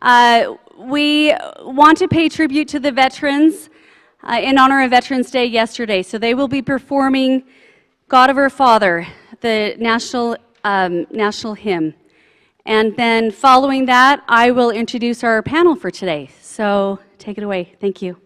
We want to pay tribute to the veterans in honor of Veterans Day yesterday. So they will be performing God of Our Father, the national hymn. And then following that, I will introduce our panel for today. So take it away. Thank you.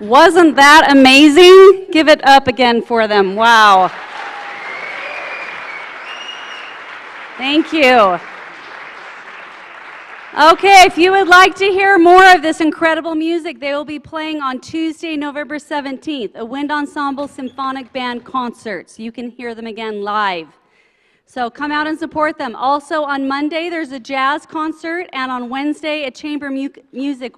Wasn't that amazing? Give it up again for them. Wow. Thank you. Okay, if you would like to hear more of this incredible music, they will be playing on Tuesday, November 17th, a Wind Ensemble Symphonic Band concert. So you can hear them again live. So come out and support them. Also on Monday, there's a jazz concert, and on Wednesday, a chamber music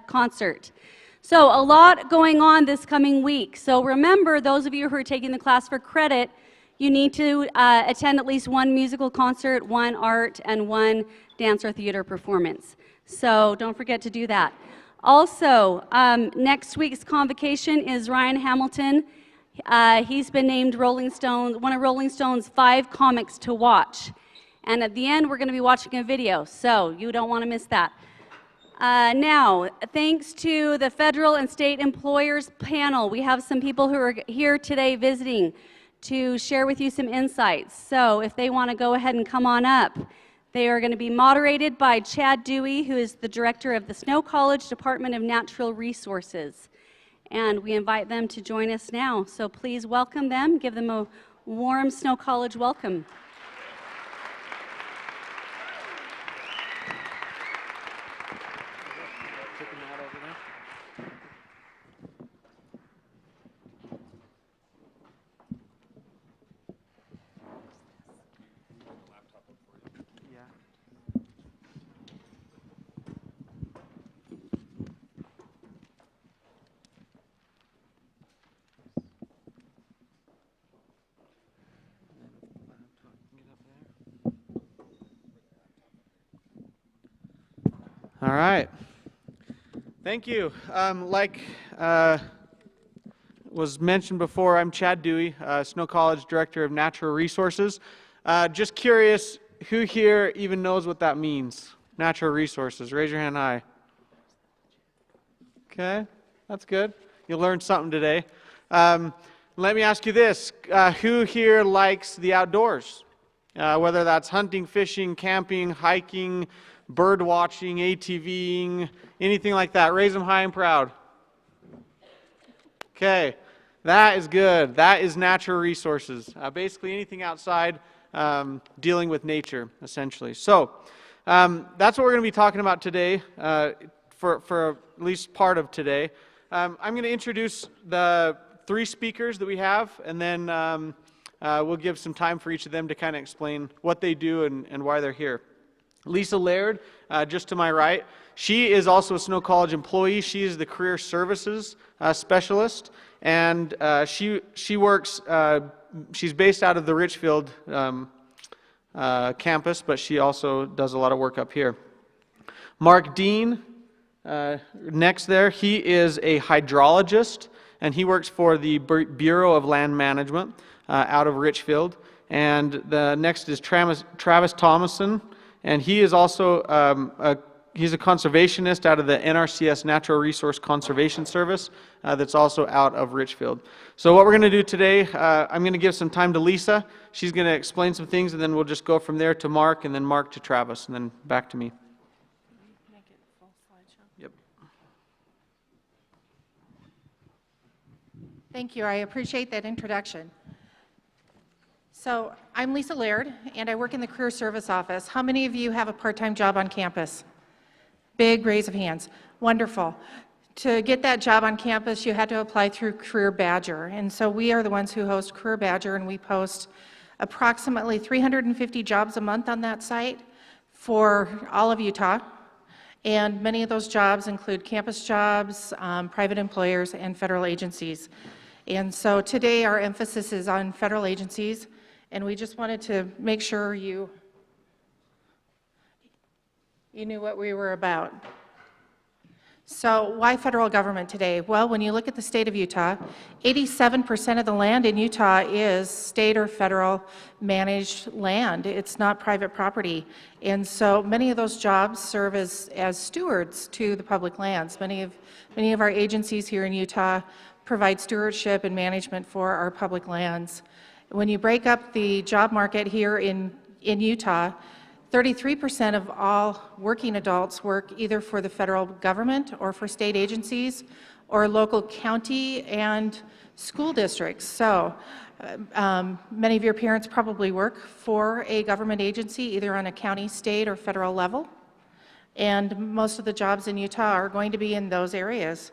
concert. So a lot going on this coming week. So remember, those of you who are taking the class for credit, you need to attend at least one musical concert, one art, and one dance or theater performance. So don't forget to do that. Also, next week's convocation is Ryan Hamilton. He's been named one of Rolling Stone's 5 comics to watch. And at the end, we're going to be watching a video, so you don't want to miss that. Now, thanks to the federal and state employers panel, we have some people who are here today visiting to share with you some insights. So if they want to go ahead and come on up, they are going to be moderated by Chad Dewey, who is the director of the Snow College Department of Natural Resources. And we invite them to join us now. So please welcome them. Give them a warm Snow College welcome. All right. Thank you. Like was mentioned before, I'm Chad Dewey, Snow College Director of Natural Resources. Just curious, who here even knows what that means? Natural resources. Raise your hand high. Okay, that's good. You learned something today. Let me ask you this. Who here likes the outdoors? Whether that's hunting, fishing, camping, hiking, bird watching, ATVing, anything like that. Raise them high and proud. Okay, that is good. That is natural resources. Basically anything outside dealing with nature, essentially. So that's what we're going to be talking about today, for at least part of today. I'm going to introduce the 3 speakers that we have, and then we'll give some time for each of them to kind of explain what they do and why they're here. Lisa Laird, just to my right, she is also a Snow College employee. She is the Career Services Specialist, and she works, she's based out of the Richfield campus, but she also does a lot of work up here. Mark Dean, next there, he is a hydrologist, and he works for the Bureau of Land Management out of Richfield. And the next is Travis Thomason, and he is also he's a conservationist out of the NRCS Natural Resource Conservation Service that's also out of Richfield. So what we're going to do today, I'm going to give some time to Lisa. She's going to explain some things, and then we'll just go from there to Mark, and then Mark to Travis, and then back to me. Make it full slideshow. Yep. Thank you. I appreciate that introduction. So I'm Lisa Laird, and I work in the Career Service Office. How many of you have a part-time job on campus? Big raise of hands. Wonderful. To get that job on campus, you had to apply through Career Badger. And so we are the ones who host Career Badger, and we post approximately 350 jobs a month on that site for all of Utah. And many of those jobs include campus jobs, private employers, and federal agencies. And so today our emphasis is on federal agencies, and we just wanted to make sure you knew what we were about. So why federal government today? Well, when you look at the state of Utah, 87% of the land in Utah is state or federal managed land. It's not private property. And so many of those jobs serve as stewards to the public lands. Many of our agencies here in Utah provide stewardship and management for our public lands. When you break up the job market here in Utah, 33% of all working adults work either for the federal government or for state agencies or local county and school districts. So many of your parents probably work for a government agency, either on a county, state, or federal level. And most of the jobs in Utah are going to be in those areas.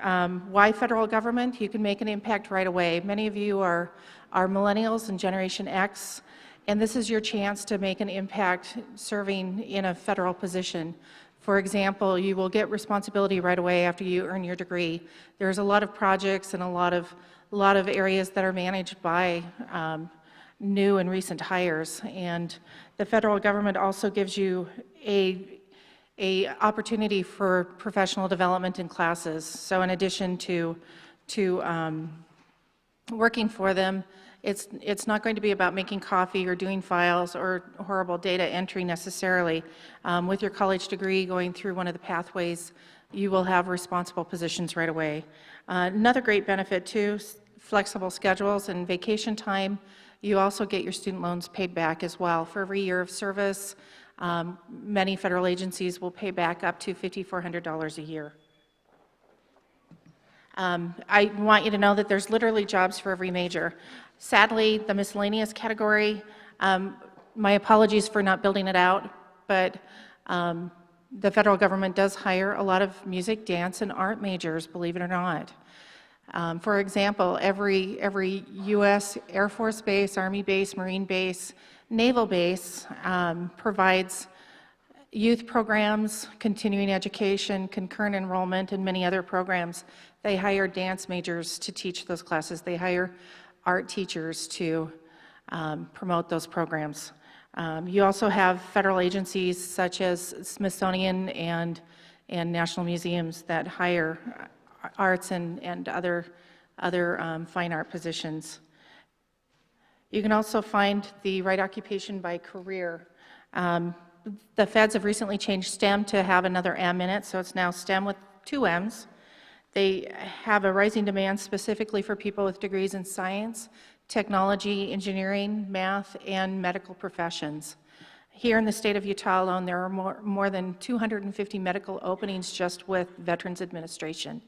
Why federal government? You can make an impact right away. Many of you are millennials and Generation X, and this is your chance to make an impact serving in a federal position. For example, you will get responsibility right away after you earn your degree. There's a lot of projects and a lot of areas that are managed by new and recent hires, and the federal government also gives you a opportunity for professional development in classes. So in addition to working for them, it's not going to be about making coffee or doing files or horrible data entry necessarily. With your college degree, going through one of the pathways, you will have responsible positions right away. Another great benefit too, flexible schedules and vacation time. You also get your student loans paid back as well. For every year of service, many federal agencies will pay back up to $5,400 a year. I want you to know that there's literally jobs for every major. Sadly, the miscellaneous category, my apologies for not building it out, but the federal government does hire a lot of music, dance, and art majors, believe it or not. For example, every U.S. Air Force base, Army base, Marine base, Naval base provides youth programs, continuing education, concurrent enrollment, and many other programs. They hire dance majors to teach those classes. They hire art teachers to promote those programs. You also have federal agencies such as Smithsonian and national museums that hire arts and other fine art positions. You can also find the right occupation by career. The feds have recently changed STEM to have another M in it, so it's now STEM with 2 M's. They have a rising demand specifically for people with degrees in science, technology, engineering, math, and medical professions. Here in the state of Utah alone, there are more than 250 medical openings just with Veterans Administration.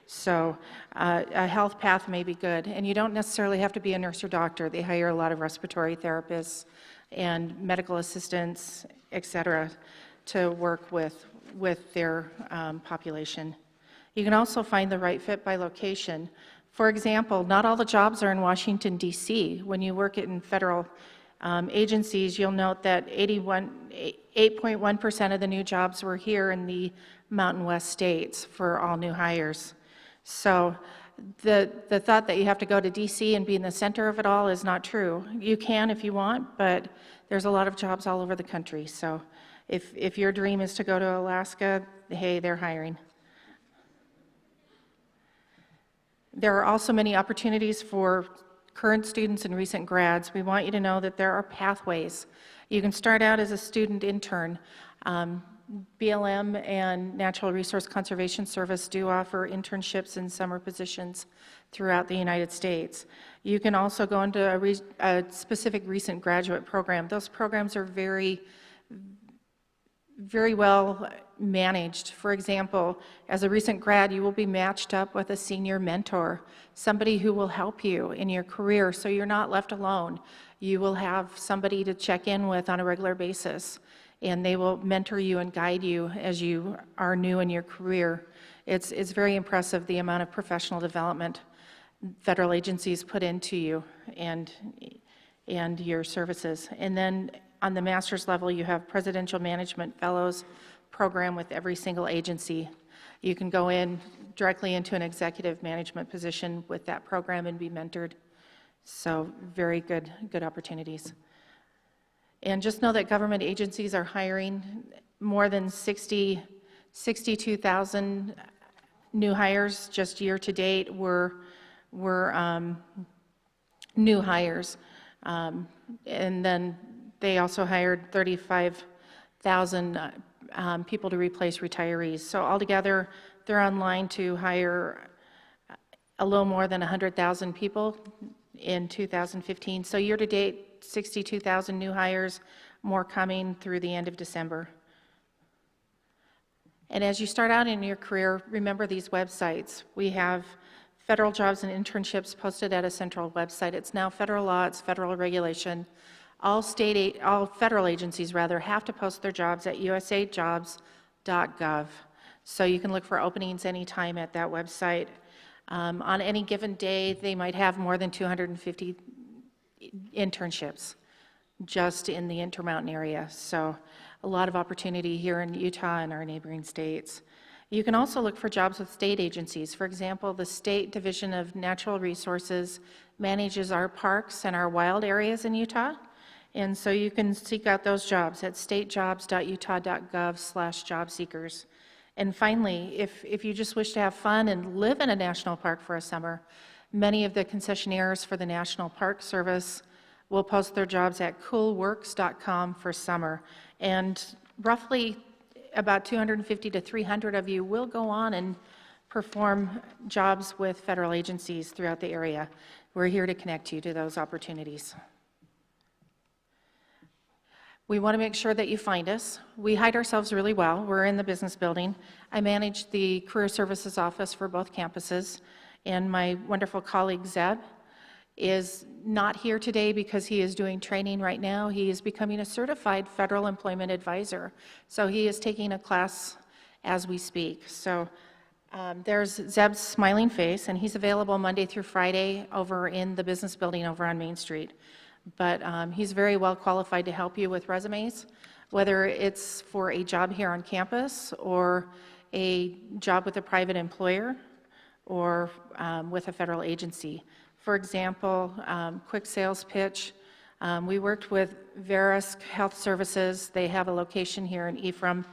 So a health path may be good, and you don't necessarily have to be a nurse or doctor. They hire a lot of respiratory therapists and medical assistants, et cetera, to work with their population. You can also find the right fit by location. For example, not all the jobs are in Washington, D.C. When you work in federal agencies, you'll note that 8.1% of the new jobs were here in the Mountain West states for all new hires. So the thought that you have to go to D.C. and be in the center of it all is not true. You can if you want, but there's a lot of jobs all over the country. So if your dream is to go to Alaska, hey, they're hiring. There are also many opportunities for current students and recent grads. We want you to know that there are pathways. You can start out as a student intern. BLM and Natural Resource Conservation Service do offer internships and summer positions throughout the United States. You can also go into a specific recent graduate program. Those programs are very well managed. For example, as a recent grad, you will be matched up with a senior mentor, somebody who will help you in your career so you're not left alone. You will have somebody to check in with on a regular basis, and they will mentor you and guide you as you are new in your career. It's very impressive the amount of professional development federal agencies put into you and your services. And then on the master's level, you have Presidential Management Fellows program with every single agency. You can go in directly into an executive management position with that program and be mentored. So very good opportunities. And just know that government agencies are hiring more than 62,000 new hires just year to date were new hires. And then they also hired 35,000 people to replace retirees. So altogether, they're on line to hire a little more than 100,000 people in 2015. So year to date, 62,000 new hires more coming through the end of December. And as you start out in your career, remember these websites. We have federal jobs and internships posted at a central website. It's now federal law, it's federal regulation. All federal agencies rather have to post their jobs at usajobs.gov. So you can look for openings anytime at that website. On any given day, they might have more than 250 internships just in the Intermountain area. So a lot of opportunity here in Utah and our neighboring states. You can also look for jobs with state agencies. For example, the State Division of Natural Resources manages our parks and our wild areas in Utah. And so you can seek out those jobs at statejobs.utah.gov/job seekers. And finally, if you just wish to have fun and live in a national park for a summer, many of the concessionaires for the National Park Service will post their jobs at coolworks.com for summer. And roughly about 250 to 300 of you will go on and perform jobs with federal agencies throughout the area. We're here to connect you to those opportunities. We want to make sure that you find us. We hide ourselves really well. We're in the business building. I manage the Career Services office for both campuses, and my wonderful colleague Zeb is not here today because he is doing training right now. He is becoming a certified federal employment advisor. So he is taking a class as we speak. So there's Zeb's smiling face, and he's available Monday through Friday over in the business building over on Main Street. But he's very well qualified to help you with resumes, whether it's for a job here on campus or a job with a private employer or with a federal agency. For example, quick sales pitch. We worked with Verisk Health Services. They have a location here in Ephraim,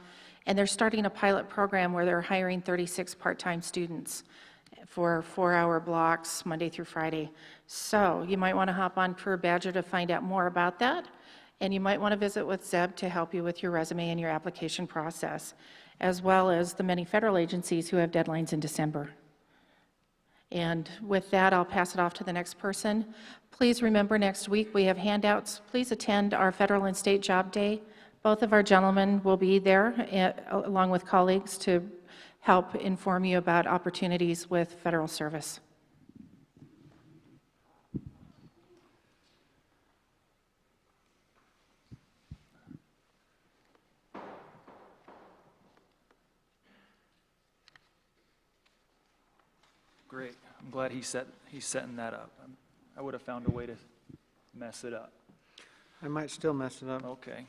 and they're starting a pilot program where they're hiring 36 part-time students for 4-hour blocks, Monday through Friday. So you might want to hop on Career Badger to find out more about that, and you might want to visit with Zeb to help you with your resume and your application process, as well as the many federal agencies who have deadlines in December. And with that, I'll pass it off to the next person. Please remember, next week we have handouts. Please attend our federal and state job day. Both of our gentlemen will be there along with colleagues to help inform you about opportunities with federal service. Great. I'm glad he's setting that up. I would have found a way to mess it up. I might still mess it up. Okay.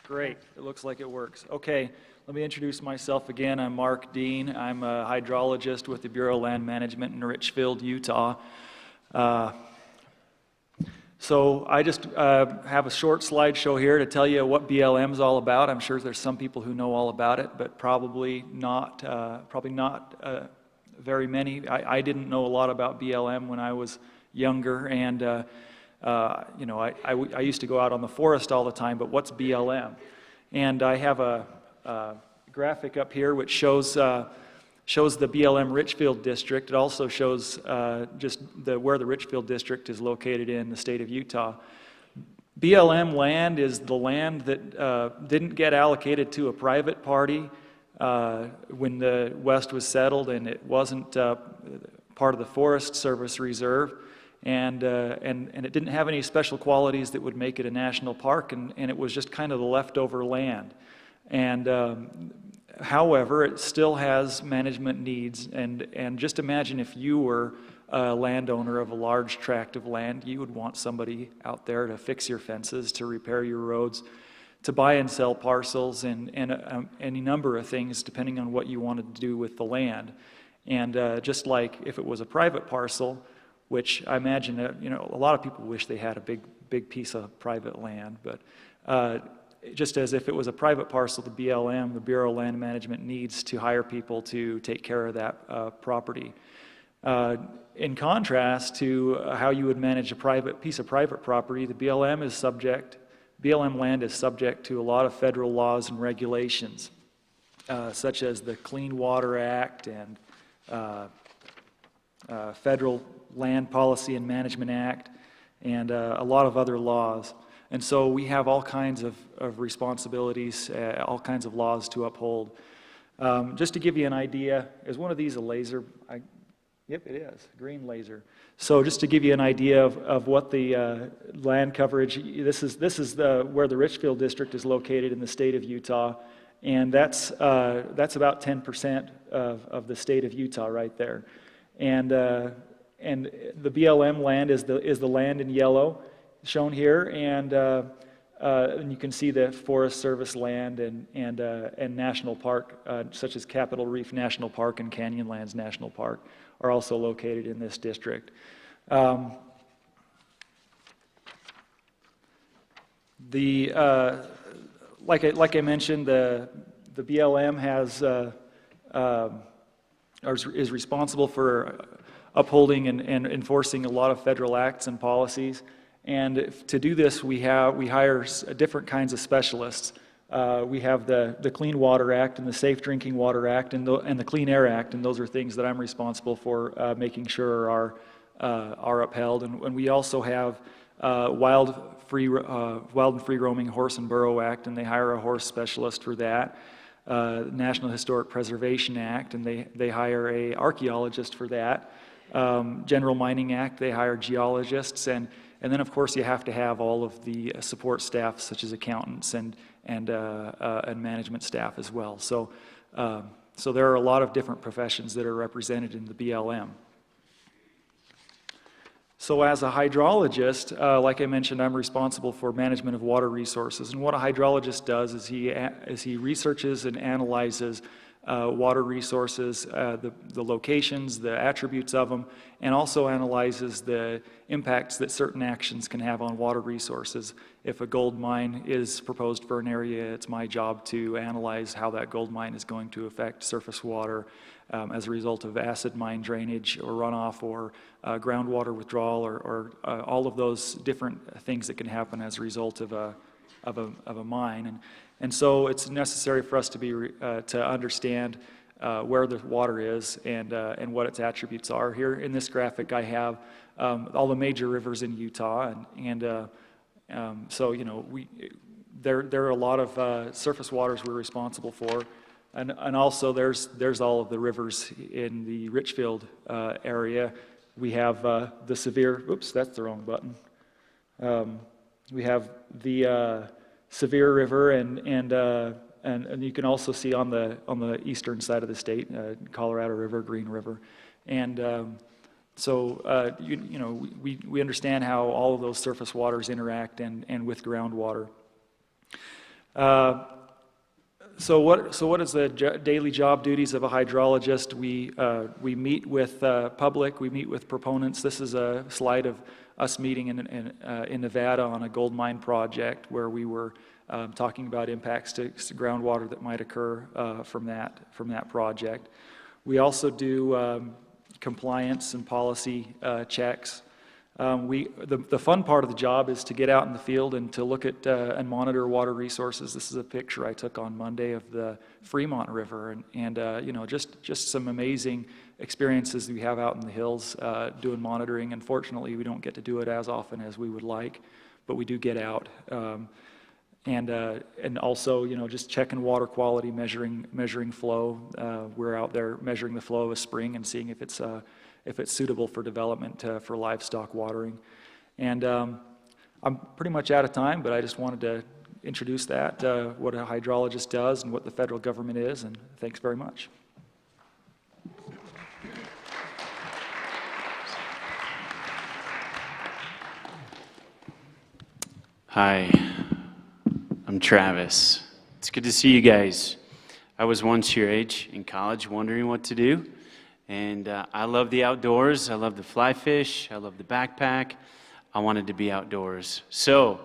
Great. It looks like it works. Okay. Let me introduce myself again. I'm Mark Dean. I'm a hydrologist with the Bureau of Land Management in Richfield, Utah. So I just have a short slideshow here to tell you what BLM is all about. I'm sure there's some people who know all about it, but probably not very many. I didn't know a lot about BLM when I was younger, and you know, I used to go out on the forest all the time, but what's BLM? And I have a graphic up here which shows the BLM Richfield district. It also shows just where the Richfield district is located in the state of Utah. BLM land is the land that didn't get allocated to a private party when the West was settled, and it wasn't part of the Forest Service Reserve, and it didn't have any special qualities that would make it a national park, and it was just kind of the leftover land. And however, it still has management needs, and just imagine if you were a landowner of a large tract of land, you would want somebody out there to fix your fences, to repair your roads, to buy and sell parcels, and any number of things depending on what you wanted to do with the land. And just like if it was a private parcel, which I imagine that, you know, a lot of people wish they had a big piece of private land, but just as if it was a private parcel, the BLM, the Bureau of Land Management, needs to hire people to take care of that property. In contrast to how you would manage a piece of private property, the BLM land is subject to a lot of federal laws and regulations, such as the Clean Water Act and Federal Land Policy and Management Act, and a lot of other laws. And so we have all kinds of responsibilities, all kinds of laws to uphold. Just to give you an idea, is one of these a laser? Yep, it is, green laser. So just to give you an idea of what the land coverage, this is where the Richfield District is located in the state of Utah, and that's about 10% of the state of Utah right there. And the BLM land is the land in yellow shown here, and you can see the Forest Service land and national park, such as Capitol Reef National Park and Canyonlands National Park, are also located in this district. Like I mentioned, the BLM is responsible for upholding and enforcing a lot of federal acts and policies. And to do this, we hire different kinds of specialists. We have the Clean Water Act and the Safe Drinking Water Act and the Clean Air Act, and those are things that I'm responsible for making sure are upheld. And we also have Wild and Free Roaming Horse and Burro Act, and they hire a horse specialist for that. National Historic Preservation Act, and they hire a archaeologist for that. General Mining Act, they hire geologists, and then of course you have to have all of the support staff, such as accountants and management staff as well. So there are a lot of different professions that are represented in the BLM. So as a hydrologist, like I mentioned, I'm responsible for management of water resources. And what a hydrologist does is he researches and analyzes water resources, the locations, the attributes of them, and also analyzes the impacts that certain actions can have on water resources. If a gold mine is proposed for an area, it's my job to analyze how that gold mine is going to affect surface water as a result of acid mine drainage or runoff or groundwater withdrawal or all of those different things that can happen as a result of a mine. And so it's necessary for us to understand where the water is and what its attributes are. Here in this graphic, I have all the major rivers in Utah, so you know there are a lot of surface waters we're responsible for, and also there's all of the rivers in the Richfield area. We have the Sevier. Oops, that's the wrong button. We have the Sevier River, and you can also see on the eastern side of the state, Colorado River, Green River, and so we understand how all of those surface waters interact and with groundwater. So what is the daily job duties of a hydrologist? We meet with public, we meet with proponents. This is a slide of us meeting in Nevada on a gold mine project where we were talking about impacts to groundwater that might occur from that project. We also do compliance and policy checks. The fun part of the job is to get out in the field and to look at and monitor water resources. This is a picture I took on Monday of the Fremont River, and just some amazing experiences we have out in the hills doing monitoring. Unfortunately, we don't get to do it as often as we would like, but we do get out. And also, just checking water quality, measuring flow. We're out there measuring the flow of a spring and seeing if it's suitable for development for livestock watering. And I'm pretty much out of time, but I just wanted to introduce that, what a hydrologist does and what the federal government is, and thanks very much. Hi, I'm Travis. It's good to see you guys. I was once your age in college wondering what to do. And I love the outdoors. I love the fly fish. I love the backpack. I wanted to be outdoors. So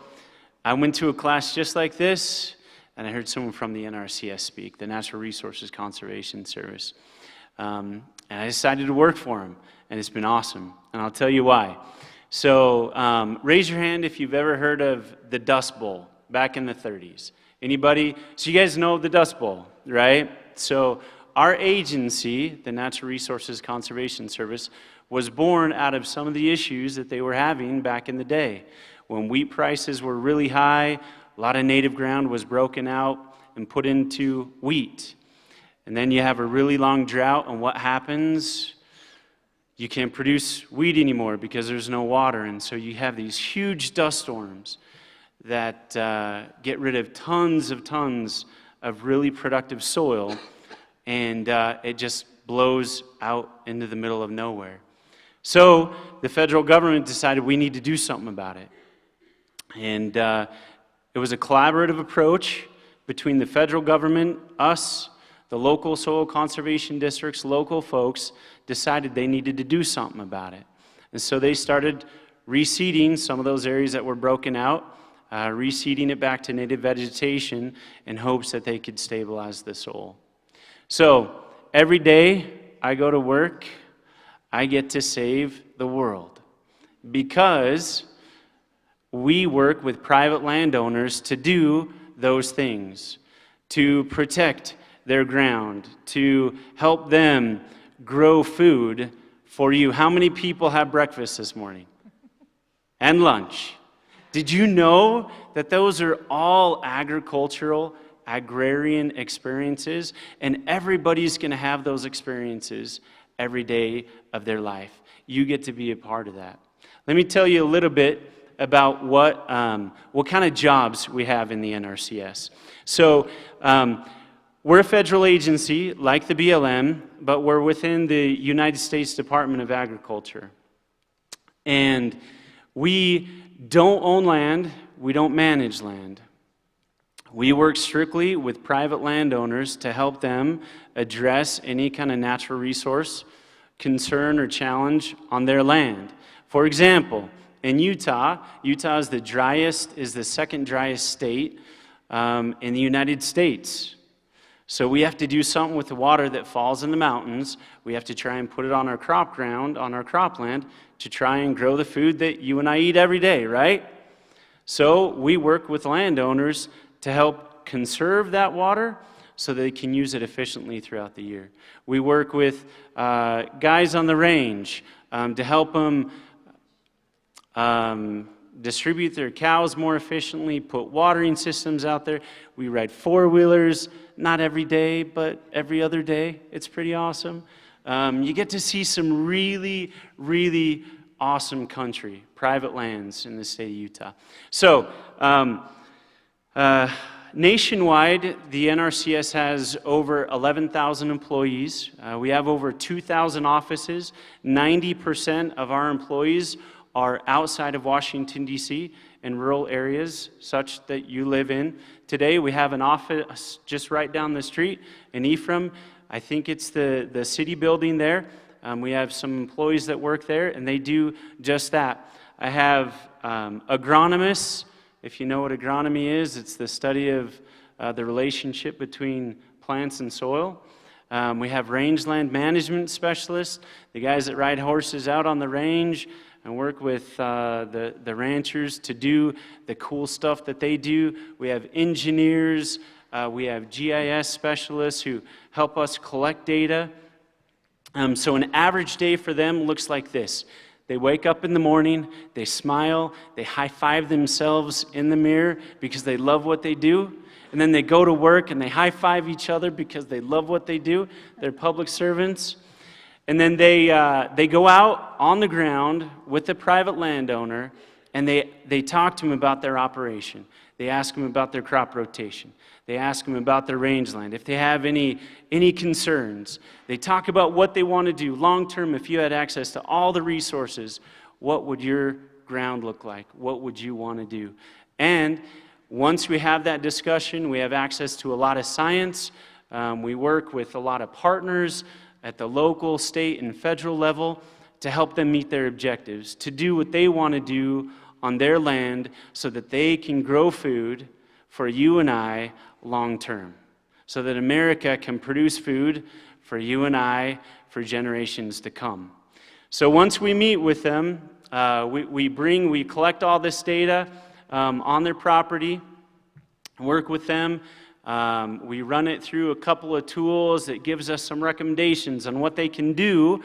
I went to a class just like this, and I heard someone from the NRCS speak, the Natural Resources Conservation Service. And I decided to work for them, and it's been awesome. And I'll tell you why. So raise your hand if you've ever heard of the Dust Bowl back in the 30s. Anybody? So you guys know the Dust Bowl, right? So our agency, the Natural Resources Conservation Service, was born out of some of the issues that they were having back in the day. When wheat prices were really high, a lot of native ground was broken out and put into wheat. And then you have a really long drought, and what happens? You can't produce wheat anymore because there's no water. And so you have these huge dust storms that get rid of tons of really productive soil, and it just blows out into the middle of nowhere. So the federal government decided we need to do something about it. And it was a collaborative approach between the federal government, us, the local soil conservation districts, local folks decided they needed to do something about it. And so they started reseeding some of those areas that were broken out, reseeding it back to native vegetation in hopes that they could stabilize the soil. So every day I go to work, I get to save the world because we work with private landowners to do those things, to protect their ground, to help them grow food for you. How many people had breakfast this morning? And lunch. Did you know that those are all agricultural, agrarian experiences? And everybody's going to have those experiences every day of their life. You get to be a part of that. Let me tell you a little bit about what kind of jobs we have in the NRCS. So we're a federal agency like the BLM, but we're within the United States Department of Agriculture. And we don't own land, we don't manage land. We work strictly with private landowners to help them address any kind of natural resource concern or challenge on their land. For example, in Utah is the second driest state in the United States. So we have to do something with the water that falls in the mountains. We have to try and put it on our crop ground, on our cropland, to try and grow the food that you and I eat every day, right? So we work with landowners to help conserve that water so they can use it efficiently throughout the year. We work with guys on the range to help them distribute their cows more efficiently, put watering systems out there. We ride four-wheelers, not every day, but every other day. It's pretty awesome. You get to see some really, really awesome country, private lands in the state of Utah. So, nationwide, the NRCS has over 11,000 employees. We have over 2,000 offices. 90% of our employees are outside of Washington, D.C., in rural areas such that you live in. Today, we have an office just right down the street in Ephraim. I think it's the city building there. We have some employees that work there, and they do just that. I have agronomists. If you know what agronomy is, it's the study of the relationship between plants and soil. We have rangeland management specialists, the guys that ride horses out on the range and work with the ranchers to do the cool stuff that they do. We have engineers, we have GIS specialists who help us collect data. So an average day for them looks like this. They wake up in the morning, they smile, they high-five themselves in the mirror because they love what they do, and then they go to work and they high-five each other because they love what they do. They're public servants. And then they go out on the ground with the private landowner, and they talk to him about their operation. They ask him about their crop rotation. They ask him about their rangeland, if they have any concerns. They talk about what they want to do long term. If you had access to all the resources, what would your ground look like? What would you want to do? And once we have that discussion, we have access to a lot of science. We work with a lot of partners at the local, state, and federal level to help them meet their objectives, to do what they want to do on their land so that they can grow food for you and I long term, so that America can produce food for you and I for generations to come. So once we meet with them, we collect all this data on their property, work with them. We run it through a couple of tools that gives us some recommendations on what they can do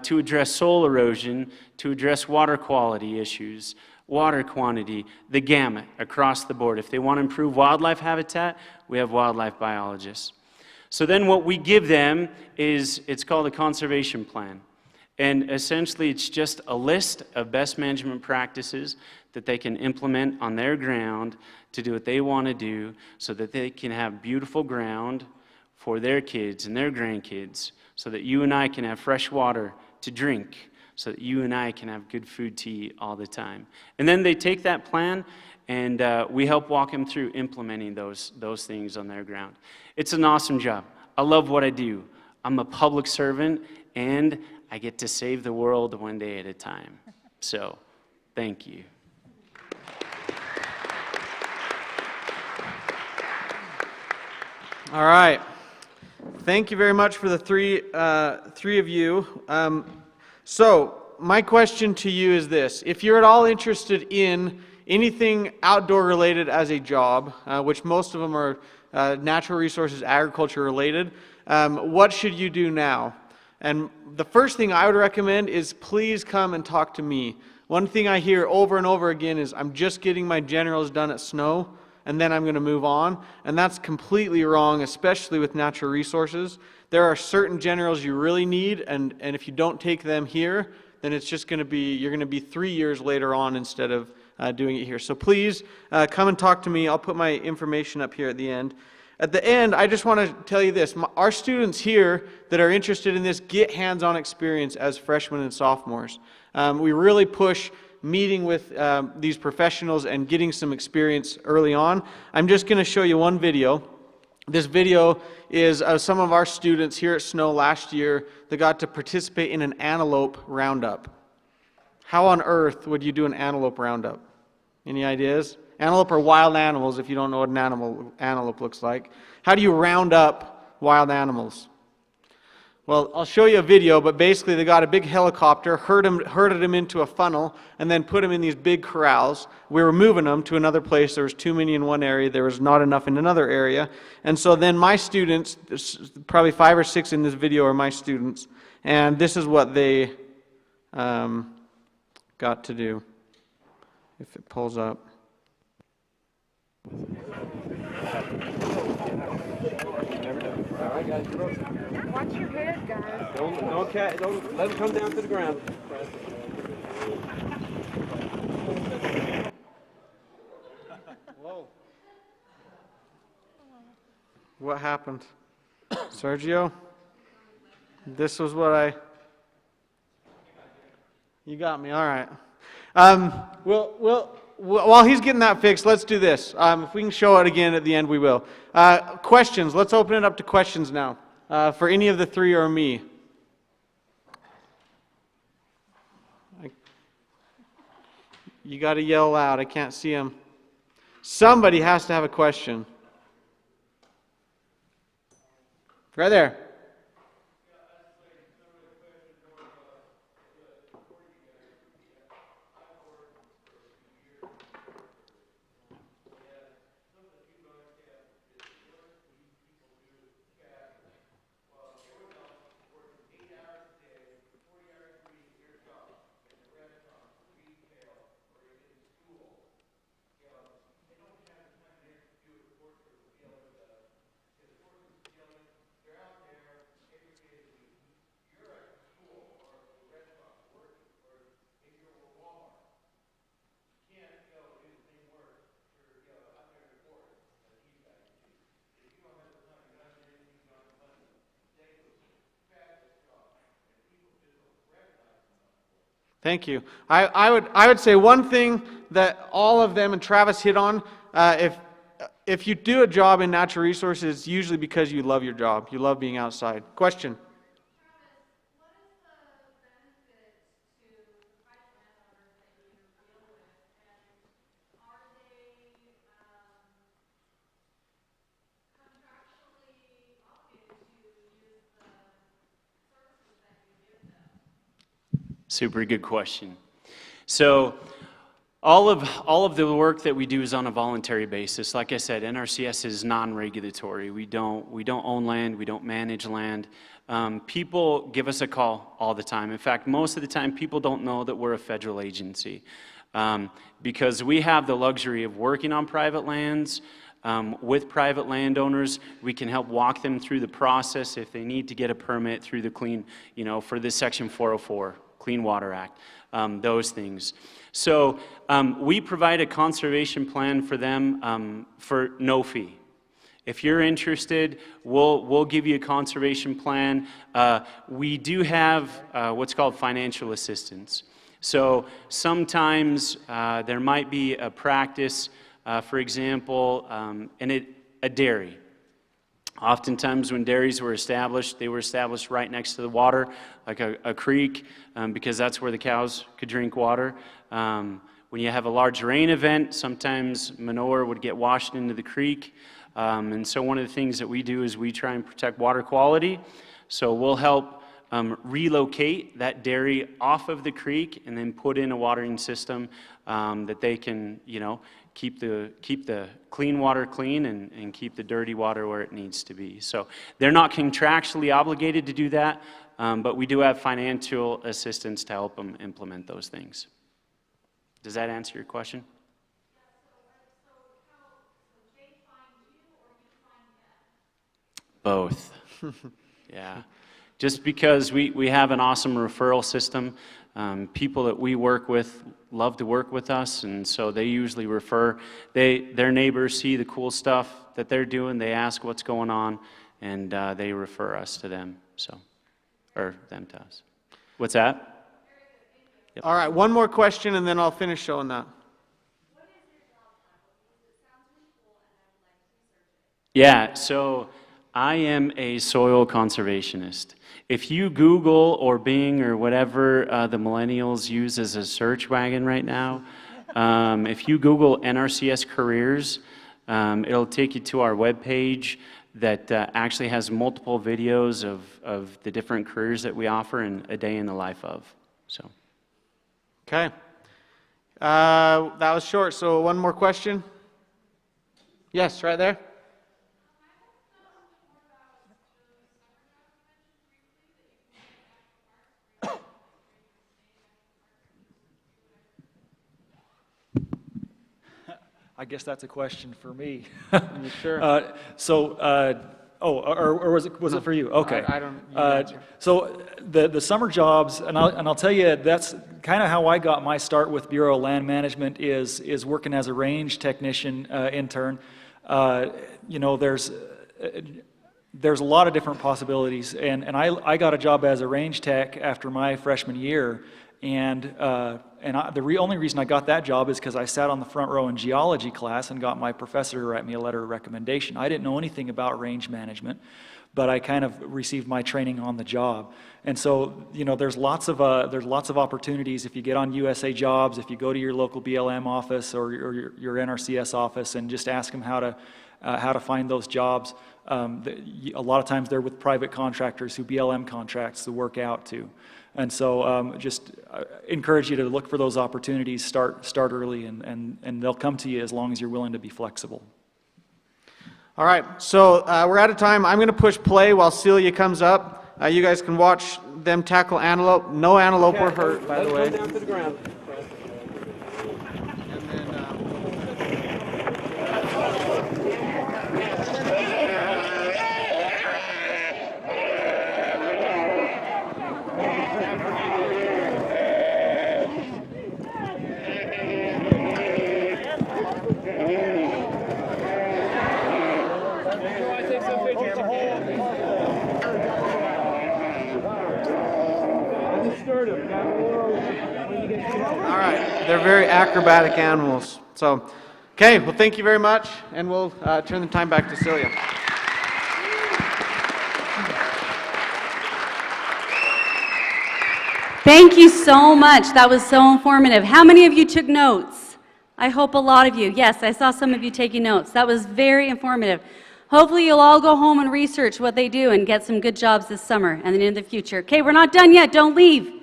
to address soil erosion, to address water quality issues, water quantity, the gamut across the board. If they want to improve wildlife habitat, we have wildlife biologists. So then what we give them is, it's called a conservation plan. And essentially it's just a list of best management practices that they can implement on their ground to do what they want to do so that they can have beautiful ground for their kids and their grandkids, so that you and I can have fresh water to drink, so that you and I can have good food to eat all the time. And then they take that plan and we help walk them through implementing those things on their ground. It's an awesome job. I love what I do. I'm a public servant and I get to save the world one day at a time. So, thank you. All right. Thank you very much for the three of you. So, my question to you is this. If you're at all interested in anything outdoor related as a job, which most of them are natural resources, agriculture related, what should you do now? And the first thing I would recommend is please come and talk to me. One thing I hear over and over again is, I'm just getting my generals done at snow, and then I'm going to move on. And that's completely wrong, especially with natural resources. There are certain generals you really need, and if you don't take them here, then it's just going to be, you're going to be 3 years later on instead of doing it here. So please come and talk to me. I'll put my information up here at the end. At the end, I just want to tell you this. Our students here that are interested in this get hands-on experience as freshmen and sophomores. We really push meeting with these professionals and getting some experience early on. I'm just going to show you one video. This video is of some of our students here at Snow last year that got to participate in an antelope roundup. How on earth would you do an antelope roundup? Any ideas? Antelope are wild animals, if you don't know what an antelope looks like. How do you round up wild animals? Well, I'll show you a video, but basically they got a big helicopter, herded them into a funnel, and then put them in these big corrals. We were moving them to another place. There was too many in one area. There was not enough in another area. And so then my students, probably 5 or 6 in this video are my students, and this is what they got to do. If it pulls up. Watch your head, guys. Don't let him come down to the ground. Whoa. What happened? Sergio? This was what You got me, all right. While he's getting that fixed, let's do this. If we can show it again at the end, we will. Questions. Let's open it up to questions now. For any of the three or me. You got to yell loud. I can't see him. Somebody has to have a question. Right there. Thank you. I would say one thing that all of them and Travis hit on, if you do a job in natural resources, it's usually because you love your job. You love being outside. Question? Super good question. So All of the work that we do is on a voluntary basis. Like I said, NRCS is non-regulatory. We don't own land. We don't manage land. People give us a call all the time. In fact, most of the time, people don't know that we're a federal agency because we have the luxury of working on private lands with private landowners. We can help walk them through the process if they need to get a permit through the clean, for this Section 404, Clean Water Act, those things. So we provide a conservation plan for them for no fee. If you're interested, we'll give you a conservation plan. We do have what's called financial assistance. So sometimes there might be a practice, for example, a dairy. Oftentimes when dairies were established, they were established right next to the water, like a creek, because that's where the cows could drink water. When you have a large rain event, sometimes manure would get washed into the creek. And so one of the things that we do is we try and protect water quality. So we'll help relocate that dairy off of the creek and then put in a watering system that they can, keep the clean water clean and keep the dirty water where it needs to be. So they're not contractually obligated to do that, but we do have financial assistance to help them implement those things. Does that answer your question? Both. Yeah. Just because we have an awesome referral system, people that we work with love to work with us, and so they usually refer. Their neighbors see the cool stuff that they're doing, they ask what's going on, and they refer us to them, or them to us. What's that? Yep. All right, one more question, and then I'll finish showing that. Yeah, so I am a soil conservationist. If you Google or Bing or whatever the millennials use as a search wagon right now, if you Google NRCS careers, it'll take you to our webpage that actually has multiple videos of the different careers that we offer and a day in the life of. So. Okay. That was short, so one more question. Yes, right there. I guess that's a question for me. Sure. Or was it for you? Okay. I don't. You answer. So the summer jobs, and I'll tell you, that's kind of how I got my start with Bureau of Land Management is working as a range technician intern. There's a lot of different possibilities, and I got a job as a range tech after my freshman year, and the only reason I got that job is because I sat on the front row in geology class and got my professor to write me a letter of recommendation. I didn't know anything about range management, but I kind of received my training on the job. And so, there's lots of opportunities if you get on USA Jobs, if you go to your local BLM office or your NRCS office and just ask them how to find those jobs. A lot of times they're with private contractors who BLM contracts the work out to. And so just encourage you to look for those opportunities, start early, and they'll come to you as long as you're willing to be flexible. All right, so we're out of time. I'm going to push play while Celia comes up. You guys can watch them tackle antelope. No antelope were hurt, by the way. Let it come down to the ground. All right, they're very acrobatic animals. So, okay, well, thank you very much, and we'll turn the time back to Celia. Thank you so much. That was so informative. How many of you took notes? I hope a lot of you. Yes, I saw some of you taking notes. That was very informative. Hopefully you'll all go home and research what they do and get some good jobs this summer and then in the future. Okay, we're not done yet. Don't leave.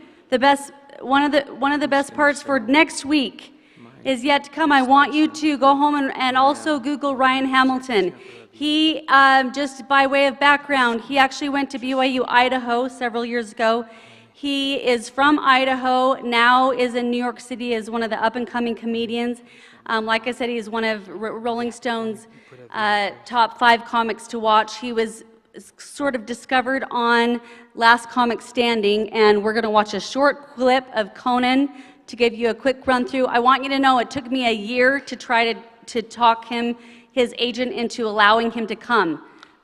One of the best parts for next week is yet to come. I want you to go home and also Google Ryan Hamilton. He, just by way of background, he actually went to BYU, Idaho several years ago. He is from Idaho, now is in New York City as one of the up-and-coming comedians. Like I said, he's one of Rolling Stone's top 5 comics to watch. He was sort of discovered on Last Comic Standing, and we're going to watch a short clip of Conan to give you a quick run through. I want you to know it took me a year to try to talk his agent into allowing him to come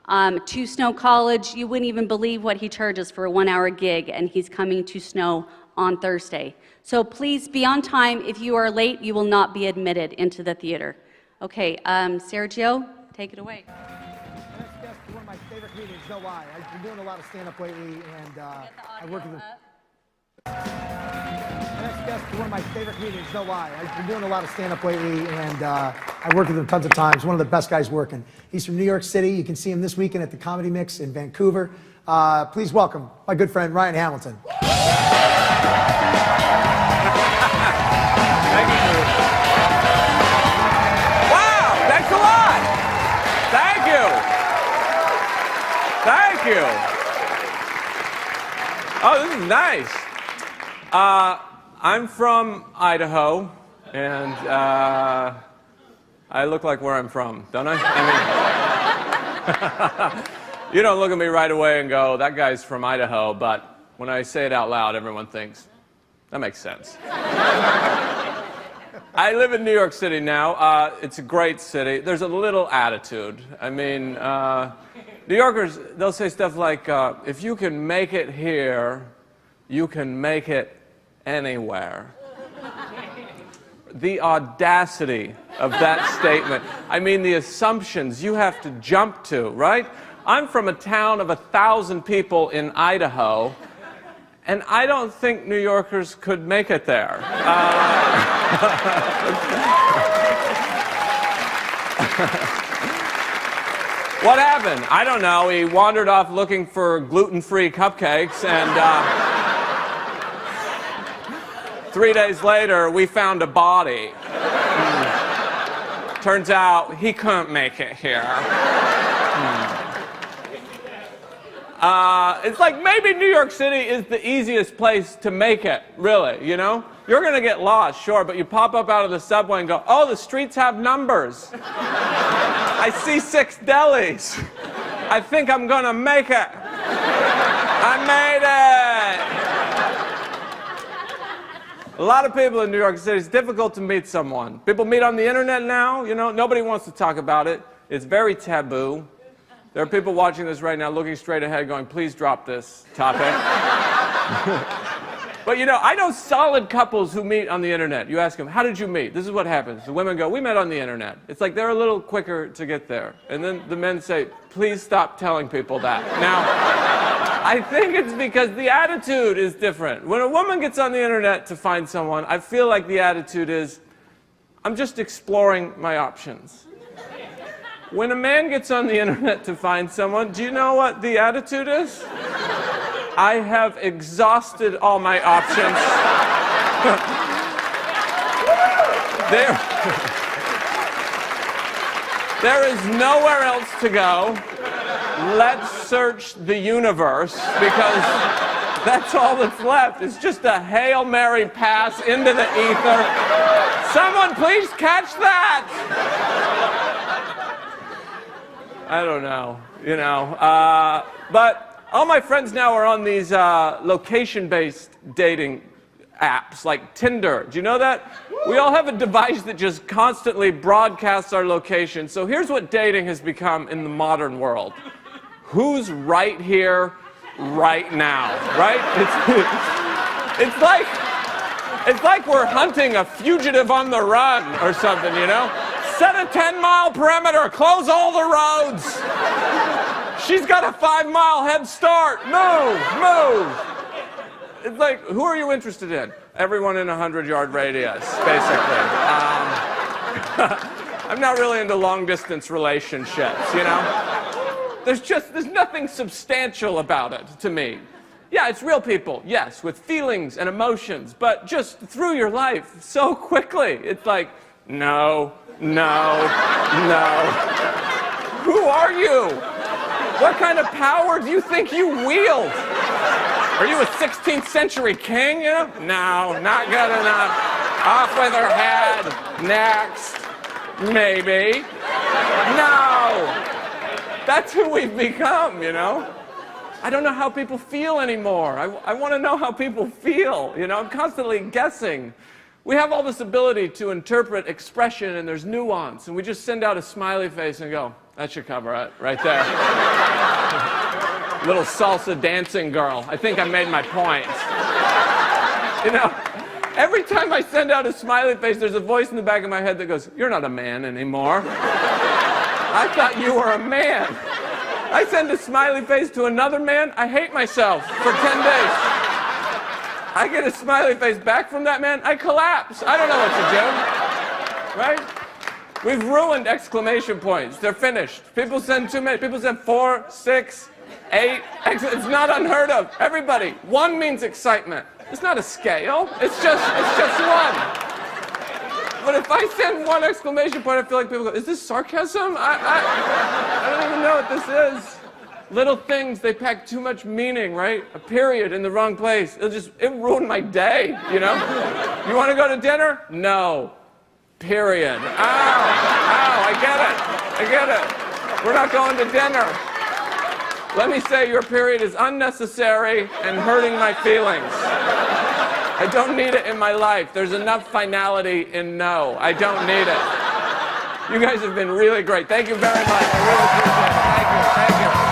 to Snow College. You wouldn't even believe what he charges for a 1-hour gig, and he's coming to Snow on Thursday. So please be on time. If you are late, you will not be admitted into the theater. Okay, Sergio, take it away. Next guest to one of my favorite comedians, know why. I've been doing a lot of stand-up lately, and I work with him. Next guest to one of my favorite comedians, know why. I've been doing a lot of stand-up lately, and I worked with him tons of times. One of the best guys working. He's from New York City. You can see him this weekend at the Comedy Mix in Vancouver. Please welcome my good friend, Ryan Hamilton. Thank you. Wow, thanks a lot. Thank you. Thank you. Oh, this is nice. I'm from Idaho, and I look like where I'm from, don't I? I mean, you don't look at me right away and go, that guy's from Idaho, but when I say it out loud, everyone thinks, that makes sense. I live in New York City now. It's a great city. There's a little attitude. I mean, New Yorkers, they'll say stuff like, if you can make it here, you can make it anywhere. The audacity of that statement. I mean, the assumptions you have to jump to, right? I'm from a town of 1,000 people in Idaho, and I don't think New Yorkers could make it there. What happened? I don't know. He wandered off looking for gluten-free cupcakes, and 3 days later, we found a body. Turns out he couldn't make it here. It's like maybe New York City is the easiest place to make it, really, you know? You're gonna get lost, sure, but you pop up out of the subway and go, oh, the streets have numbers. I see 6 delis. I think I'm gonna make it. I made it. A lot of people in New York City, it's difficult to meet someone. People meet on the internet now, you know, nobody wants to talk about it. It's very taboo. There are people watching this right now looking straight ahead going, please drop this topic. But you know, I know solid couples who meet on the internet. You ask them, how did you meet? This is what happens. The women go, we met on the internet. It's like they're a little quicker to get there. And then the men say, please stop telling people that. Now, I think it's because the attitude is different. When a woman gets on the internet to find someone, I feel like the attitude is, I'm just exploring my options. When a man gets on the internet to find someone, do you know what the attitude is? I have exhausted all my options. There is nowhere else to go. Let's search the universe, because that's all that's left. It's just a Hail Mary pass into the ether. Someone please catch that! I don't know, you know. But all my friends now are on these location-based dating apps like Tinder. Do you know that? We all have a device that just constantly broadcasts our location. So here's what dating has become in the modern world. Who's right here, right now, right? It's like we're hunting a fugitive on the run or something, you know? Set a 10-mile perimeter, close all the roads. She's got a 5-mile head start. Move, move. It's like, who are you interested in? Everyone in a 100-yard radius, basically. I'm not really into long-distance relationships, you know? There's nothing substantial about it to me. Yeah, it's real people, yes, with feelings and emotions, but just through your life so quickly. It's like, no, no, no. Who are you? What kind of power do you think you wield? Are you a 16th century king, you know? No, not good enough. Off with her head. Next. Maybe. No. That's who we've become, you know? I don't know how people feel anymore. I want to know how people feel, you know? I'm constantly guessing. We have all this ability to interpret expression, and there's nuance, and we just send out a smiley face and go, that should cover it right there. Little salsa dancing girl. I think I made my point. You know, every time I send out a smiley face, there's a voice in the back of my head that goes, you're not a man anymore. I thought you were a man. I send a smiley face to another man, I hate myself for 10 days. I get a smiley face back from that man, I collapse. I don't know what to do. Right? We've ruined exclamation points. They're finished. People send too many. People send 4, 6, 8. It's not unheard of. Everybody. 1 means excitement. It's not a scale. It's just 1. But if I send 1 exclamation point, I feel like people go, is this sarcasm? I don't even know what this is. Little things, they pack too much meaning, right? A period in the wrong place. It ruined my day, you know? You want to go to dinner? No. Period. Ow, I get it. We're not going to dinner. Let me say your period is unnecessary and hurting my feelings. I don't need it in my life. There's enough finality in no. I don't need it. You guys have been really great. Thank you very much. I really appreciate it. Thank you.